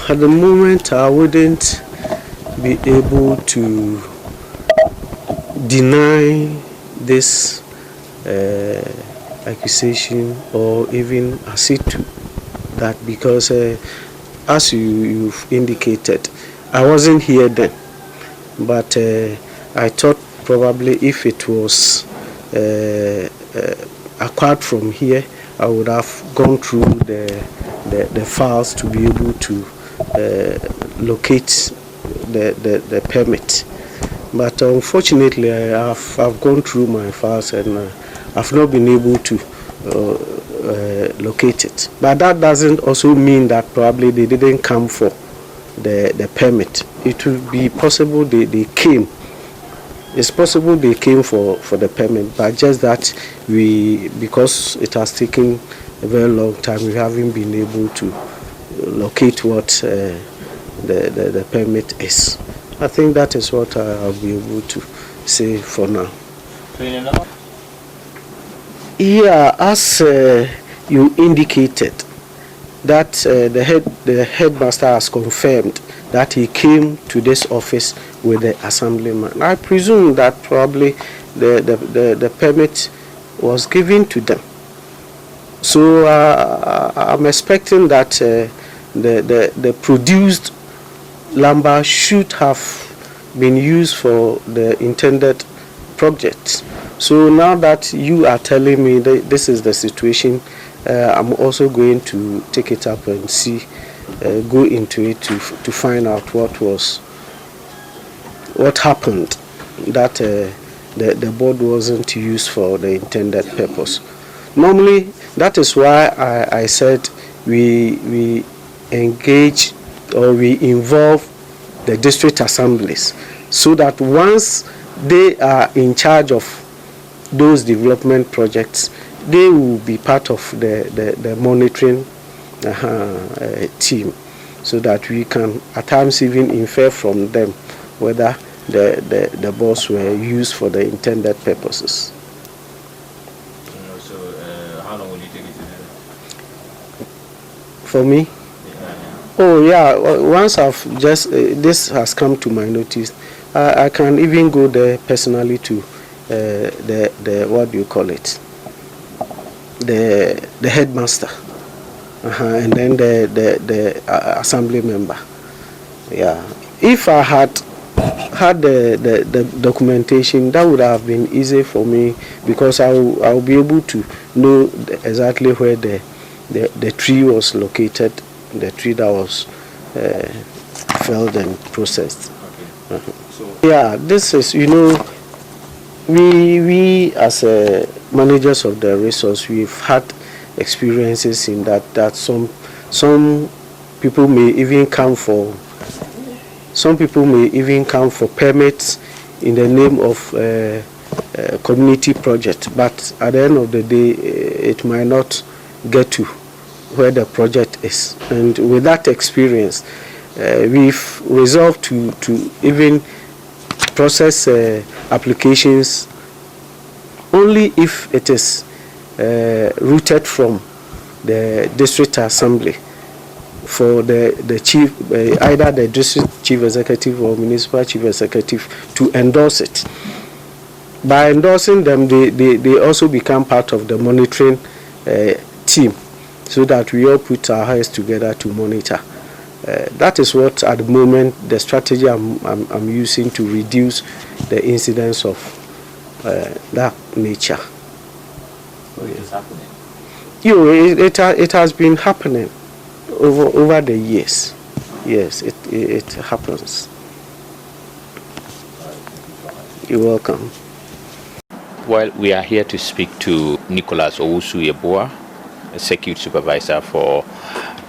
At the moment, I wouldn't be able to deny this accusation or even accede to that, because as you've indicated, I wasn't here then, but I thought probably if it was acquired from here, I would have gone through the files to be able to locate the permit. But unfortunately, I've gone through my files and I've not been able to locate it. But that doesn't also mean that probably they didn't come for the permit. It will be possible they came. It's possible they came for the permit, but just that because it has taken a very long time, we haven't been able to locate what the permit is. I think that is what I'll be able to say for now. Yeah, as you indicated, that the headmaster has confirmed that he came to this office with the assemblyman. I presume that probably the permit was given to them. So I'm expecting that the produced lumber should have been used for the intended project. So now that you are telling me that this is the situation, I'm also going to take it up and see, go into it to find out what happened, that the board wasn't used for the intended purpose. Normally, that is why I said we engage or we involve the district assemblies, so that once they are in charge of those development projects, they will be part of the monitoring team, so that we can at times even infer from them whether the boards were used for the intended purposes. So how long will you take it to do that? For me? Oh yeah, once I've just this has come to my notice, I can even go there personally to the what do you call it, the headmaster, and then the assembly member. Yeah, if I had the documentation, that would have been easy for me, because I'll be able to know exactly where the tree was located, the tree that was felled and processed. Okay. So yeah, this is, we as managers of the resource, we've had experiences in that some people may even come for permits in the name of community project, but at the end of the day, it might not get to where the project is. And with that experience, we've resolved to even process applications only if it is routed from the district assembly for the chief, either the district chief executive or municipal chief executive, to endorse it. By endorsing them, they also become part of the monitoring team, so that we all put our heads together to monitor. That is what, at the moment, the strategy I'm using to reduce the incidence of that nature. what is happening? It has been happening over the years. Yes, it happens. You're welcome. Well, we are here to speak to Nicholas Owusu-Yeboah, Executive Supervisor for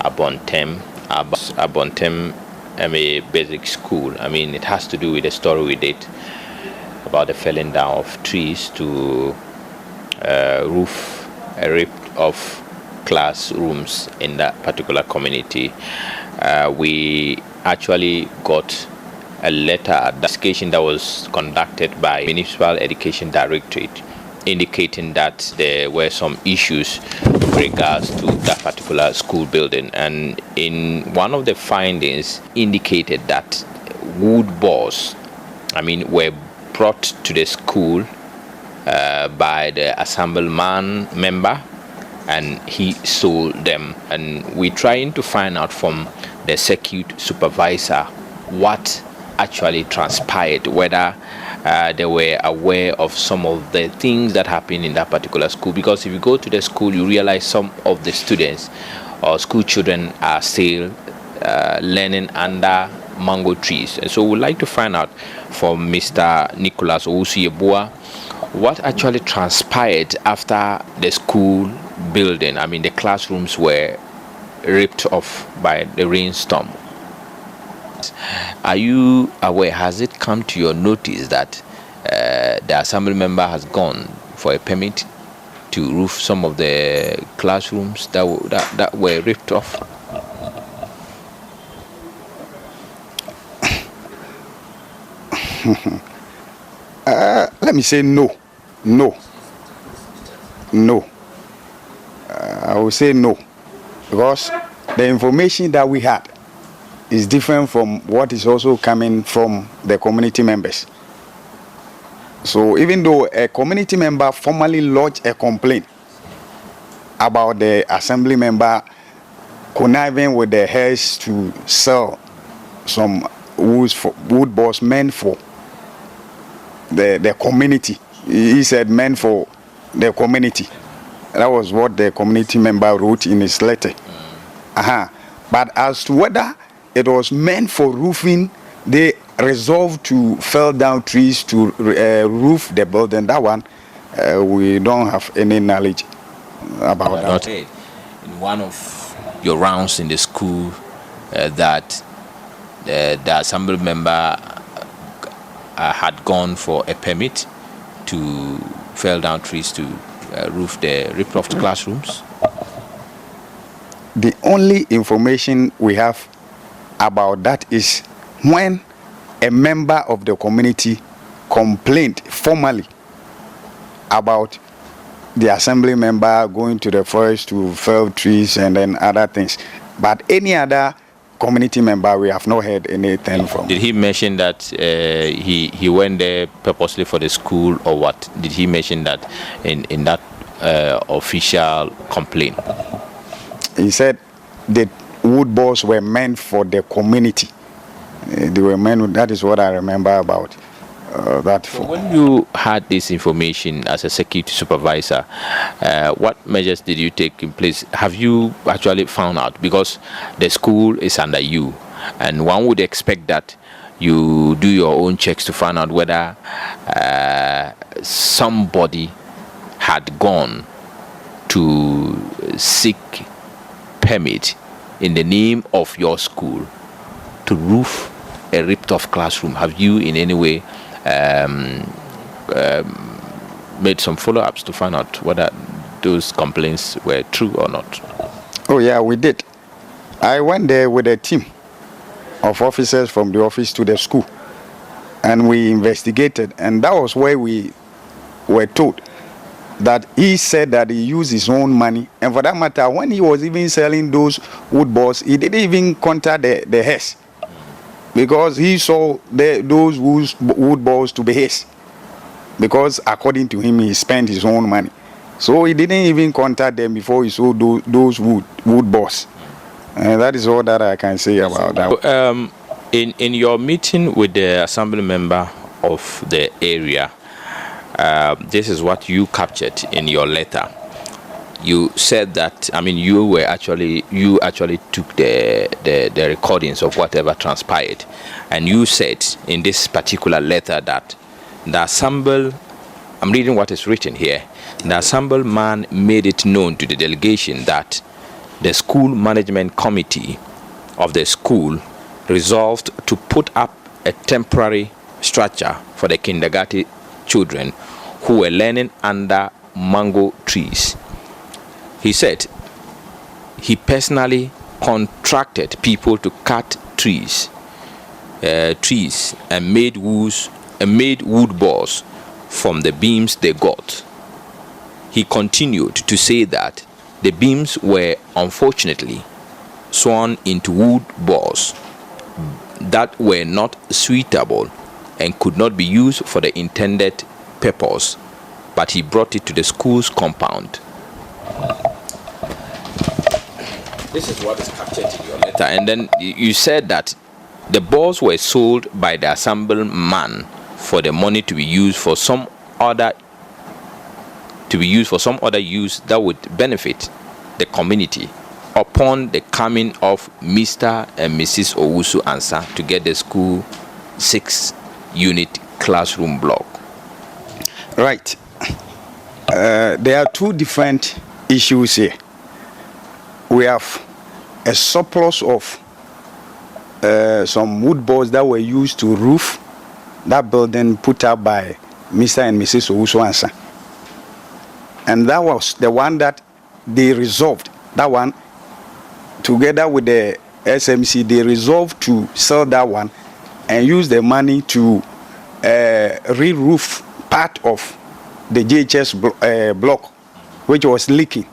Abuontem. Abuontem a basic school. I mean, it has to do with the story we did about the felling down of trees to roof ripped off classrooms in that particular community. We actually got a letter at the education that was conducted by Municipal Education Directorate, indicating that there were some issues regards to that particular school building. And in one of the findings indicated that wood balls, were brought to the school by the assemblyman member, and he sold them. And we're trying to find out from the circuit supervisor what actually transpired, whether they were aware of some of the things that happened in that particular school. Because if you go to the school, you realize some of the students or school children are still learning under mango trees. And so we'd like to find out from Mr. Nicholas Owusu-Yeboah what actually transpired after the school building. The classrooms were ripped off by the rainstorm. Are you aware, has it come to your notice that the assembly member has gone for a permit to roof some of the classrooms that were ripped off? Let me say no. I will say no, because the information that we had is different from what is also coming from the community members. So even though a community member formally lodged a complaint about the assembly member conniving with the heirs to sell some wood balls meant for the community, he said meant for the community. That was what the community member wrote in his letter. But as to whether it was meant for roofing, they resolved to fell down trees to roof the building. That one, we don't have any knowledge about that. In one of your rounds in the school, that the assembly member had gone for a permit to fell down trees to roof the ripped off classrooms? The only information we have about that is when a member of the community complained formally about the assembly member going to the forest to fell trees and then other things. But any other community member, we have not heard anything from. Did he mention that he went there purposely for the school, or what? Did he mention that in that official complaint? He said the wood balls were meant for the community. They were meant. That is what I remember about that. So when you had this information as a security supervisor, what measures did you take in place? Have you actually found out? Because the school is under you, and one would expect that you do your own checks to find out whether somebody had gone to seek permit in the name of your school to roof a ripped off classroom. Have you in any way made some follow-ups to find out whether those complaints were true or not? Oh yeah, we did. I went there with a team of officers from the office to the school, and we investigated, and that was where we were told that he said that he used his own money, and for that matter, when he was even selling those wood balls, he didn't even contact the heirs, because he saw those wood balls to be his, because according to him, he spent his own money. So he didn't even contact them before he sold those wood balls. And that is all that I can say about that. In your meeting with the assembly member of the area, this is what you captured in your letter. You said that, you actually took the recordings of whatever transpired, and you said in this particular letter that the assembly, I'm reading what is written here, the assemblyman made it known to the delegation that the school management committee of the school resolved to put up a temporary structure for the kindergarten children who were learning under mango trees. He said he personally contracted people to cut trees and made wood balls from the beams they got. He continued to say that The beams were unfortunately sworn into wood balls that were not suitable and could not be used for the intended purpose, but he brought it to the school's compound. This is what is captured in your letter. And then you said that the balls were sold by the assemblyman for the money to be used for some other use that would benefit the community upon the coming of Mr. and Mrs. Owusu Ansah to get the school 6-unit classroom block. Right. There are two different issues here. We have a surplus of some wood boards that were used to roof that building put up by Mr. and Mrs. Owusu Ansah. And that was the one that they resolved. That one, together with the SMC, they resolved to sell that one and use the money to re-roof part of the JHS block, which was leaking.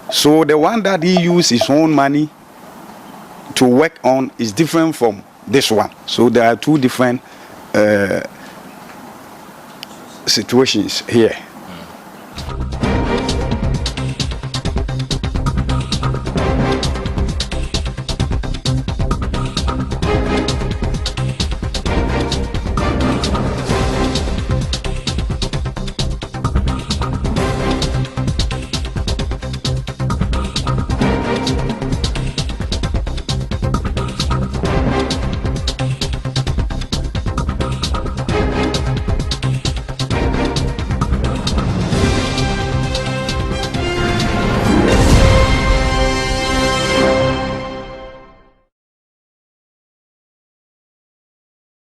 So the one that he used his own money to work on is different from this one. So there are two different situations here.